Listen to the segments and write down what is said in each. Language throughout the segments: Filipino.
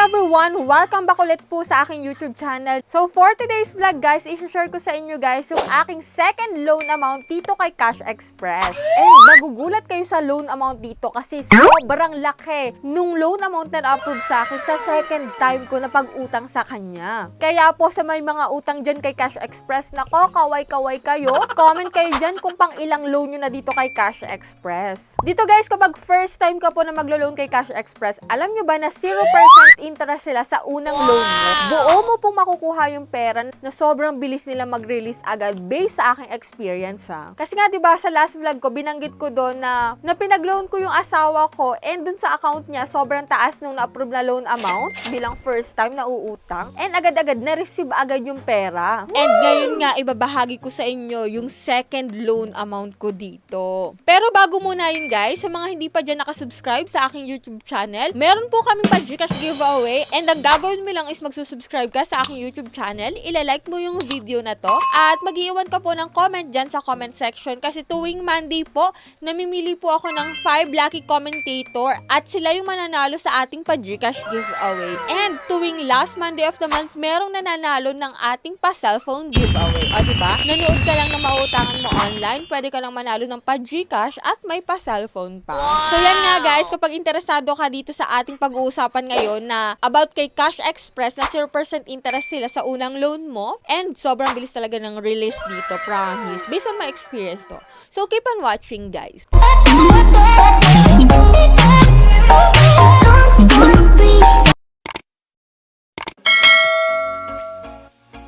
everyone! Welcome back ulit po sa aking YouTube channel. So for today's vlog guys, i-share ko sa inyo guys yung aking second loan amount dito kay Cash Express. And magugulat kayo sa loan amount dito kasi sobrang laki nung loan amount na na-approve sa akin sa second time ko na pag-utang sa kanya. Kaya po sa may mga utang dyan kay Cash Express, nako, kaway-kaway kayo. Comment kayo dyan kung pang ilang loan nyo na dito kay Cash Express. Dito guys, kapag first time ka po na maglo-loan kay Cash Express, alam nyo ba na 0% interest sila sa unang loan mo? Buo mo pong makukuha yung pera na sobrang bilis nila mag-release agad based sa aking experience ha. Kasi nga diba sa last vlog ko, binanggit ko doon na pinag-loan ko yung asawa ko and dun sa account niya, sobrang taas nung na-approve na loan amount bilang first time na uutang and agad-agad na-receive agad yung pera. And ngayon nga, ibabahagi ko sa inyo yung second loan amount ko dito. Pero bago muna yun guys, sa mga hindi pa dyan nakasubscribe sa aking YouTube channel, meron po kaming pa-Gcash giveaway and ang gagawin mo lang is magsusubscribe ka sa aking YouTube channel, ilalike mo yung video na to at mag-iwan ka po ng comment dyan sa comment section kasi tuwing Monday po, namimili po ako ng 5 lucky commentator at sila yung mananalo sa ating pa-Gcash giveaway. And tuwing last Monday of the month, merong nananalo ng ating pa-cellphone giveaway. O diba? Nanood ka lang na mautangan mo online, pwede ka lang manalo ng pa-Gcash at may pa-cellphone pa. So yan nga guys, kapag interesado ka dito sa ating pag-uusapan ngayon na about kay Cash Express na 0% interest sila sa unang loan mo and sobrang bilis talaga ng release dito, promise. Based on my experience to. So keep on watching guys.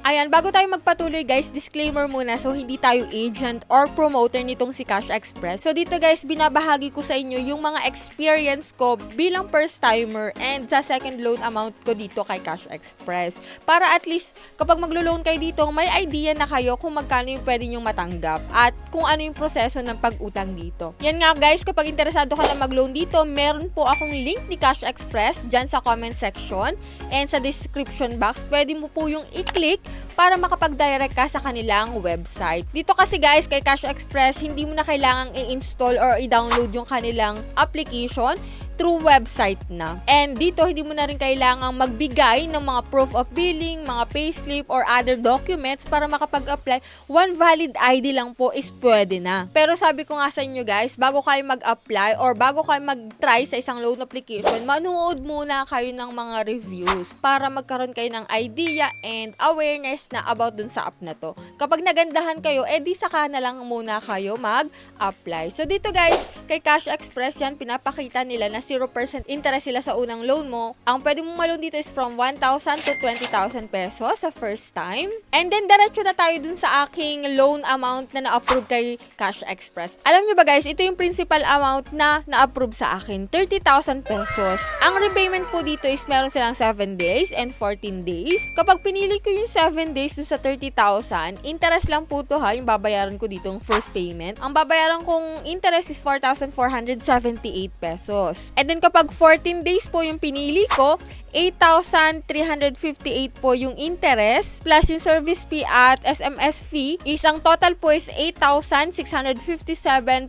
Ayan, bago tayo magpatuloy guys, disclaimer muna. So, hindi tayo agent or promoter nitong si Cash Express. So, dito guys, binabahagi ko sa inyo yung mga experience ko bilang first timer and sa second loan amount ko dito kay Cash Express. Para at least, kapag maglo-loan kayo dito, may idea na kayo kung magkano yung pwede nyong matanggap at kung ano yung proseso ng pag-utang dito. Yan nga guys, kapag interesado ka na mag-loan dito, meron po akong link ni Cash Express dyan sa comment section and sa description box. Pwede mo po yung i-click para makapag-direct ka sa kanilang website. Dito kasi guys, kay Cash Express, hindi mo na kailangang i-install or i-download yung kanilang application through website na. And dito, hindi mo na rin kailangang magbigay ng mga proof of billing, mga payslip, or other documents para makapag-apply. One valid ID lang po is pwede na. Pero sabi ko nga sa inyo guys, bago kayo mag-apply or bago kayo mag-try sa isang loan application, manood muna kayo ng mga reviews para magkaroon kayo ng idea and awareness na about dun sa app na to. Kapag nagandahan kayo, di saka na lang muna kayo mag-apply. So dito guys, kay Cash Express yan, pinapakita nila na 0% interest sila sa unang loan mo. Ang pwede mong ma-loan dito is from 1,000 to 20,000 pesos sa first time. And then, diretso na tayo dun sa aking loan amount na na-approve kay Cash Express. Alam nyo ba guys, ito yung principal amount na na-approve sa akin, 30,000 pesos. Ang repayment po dito is meron silang 7 days and 14 days. Kapag pinili ko yung 7 days dun sa 30,000, interest lang po to ha, yung babayaran ko dito yung first payment. Ang babayaran kong interest is 4,478 pesos. And then kapag 14 days po yung pinili ko, 8,358 po yung interest plus yung service fee at SMS fee. Isang total po is 8,657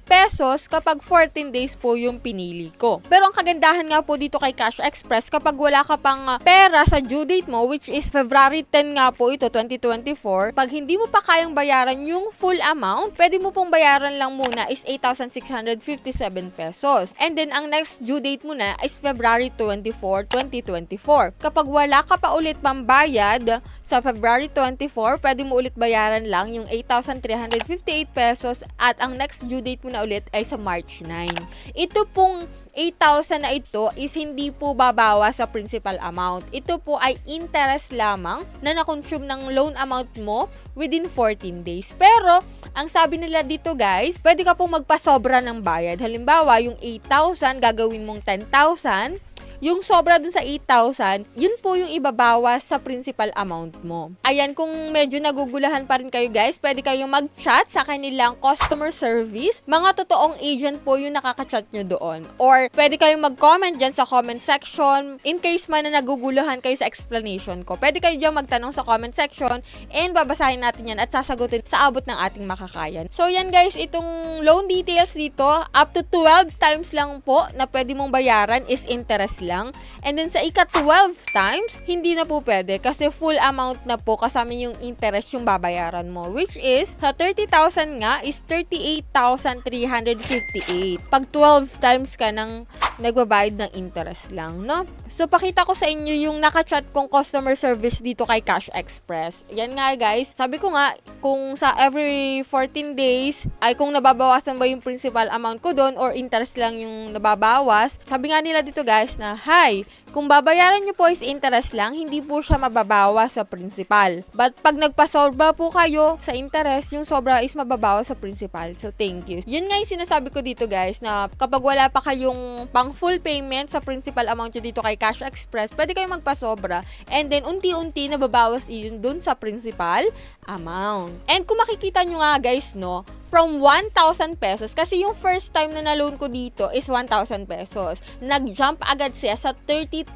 pesos kapag 14 days po yung pinili ko. Pero ang kagandahan nga po dito kay Cash Express, kapag wala ka pang pera sa due date mo, which is February 10 nga po ito, 2024, pag hindi mo pa kayang bayaran yung full amount, pwede mo pong bayaran lang muna is 8,657 pesos. And then ang next due date mo na is February 24, 2024. Kapag wala ka pa ulit pambayad sa February 24, pwede mo ulit bayaran lang yung 8,358 pesos at ang next due date mo na ulit ay sa March 9. Ito pong 8,000 na ito is hindi po babawa sa principal amount. Ito po ay interest lamang na na-consume ng loan amount mo within 14 days. Pero, ang sabi nila dito guys, pwede ka pong magpasobra ng bayad. Halimbawa, yung 8,000 gagawin mong 10,000. Yung sobra dun sa 8,000, yun po yung ibabawas sa principal amount mo. Ayan, kung medyo nagugulahan pa rin kayo guys, pwede kayong mag-chat sa kanilang customer service. Mga totoong agent po yung nakaka-chat nyo doon. Or pwede kayong mag-comment dyan sa comment section. In case man na nagugulahan kayo sa explanation ko, pwede kayo dyan magtanong sa comment section and babasahin natin yan at sasagutin sa abot ng ating makakayan. So yan guys, itong loan details dito, up to 12 times lang po na pwede mong bayaran is interest lang. And then sa ika-12 times, hindi na po pwede kasi full amount na po kasama yung interest yung babayaran mo. Which is, sa 30,000 nga is 38,358. Pag 12 times ka ng nagbabayad ng interest lang, no? So, pakita ko sa inyo yung nakachat kong customer service dito kay Cash Express. Yan nga guys, sabi ko nga, kung sa every 14 days, ay kung nababawasan ba yung principal amount ko doon or interest lang yung nababawas. Sabi nga nila dito guys na, hi, kung babayaran nyo po is interest lang, hindi po siya mababawas sa principal. But pag nagpasobra po kayo sa interest, yung sobra is mababawas sa principal. So, thank you. Yun nga yung sinasabi ko dito guys, na kapag wala pa kayong pang full payment sa principal amount nyo dito kay Cash Express, pwede kayong magpasobra. And then, unti-unti nababawas yun dun sa principal amount. And kung makikita nyo nga guys, no, from 1,000 pesos, kasi yung first time na na-loan ko dito is 1,000 pesos. Nag-jump agad siya sa 30,000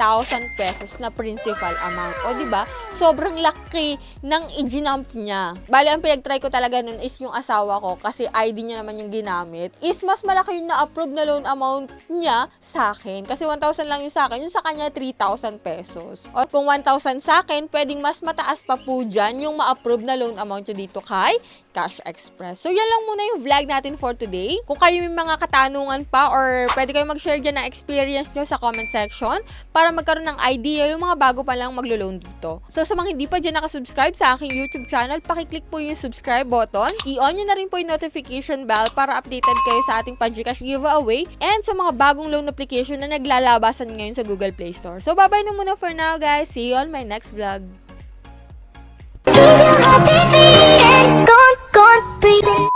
pesos na principal amount. O, diba? Sobrang laki ng i-jump niya. Bali, ang pinag-try ko talaga nun is yung asawa ko, kasi ID niya naman yung ginamit, is mas malaki yung na-approve na loan amount niya sa akin. Kasi 1,000 lang yung sa akin, yung sa kanya 3,000 pesos. O kung 1,000 sa akin, pwedeng mas mataas pa po dyan yung ma-approve na loan amount nyo dito kay Cash Express. So, yan lang muna yung vlog natin for today. Kung kayo may mga katanungan pa or pwede kayo mag-share dyan ng experience nyo sa comment section para magkaroon ng idea yung mga bago pa lang maglo-loan dito. So, sa mga hindi pa dyan nakasubscribe sa aking YouTube channel, pakiclick po yung subscribe button. I-on nyo na rin po yung notification bell para updated kayo sa ating PanGcash giveaway and sa mga bagong loan application na naglalabasan ngayon sa Google Play Store. So, bye-bye na muna for now guys. See you on my next vlog. Keep your heart beating, don't breathing.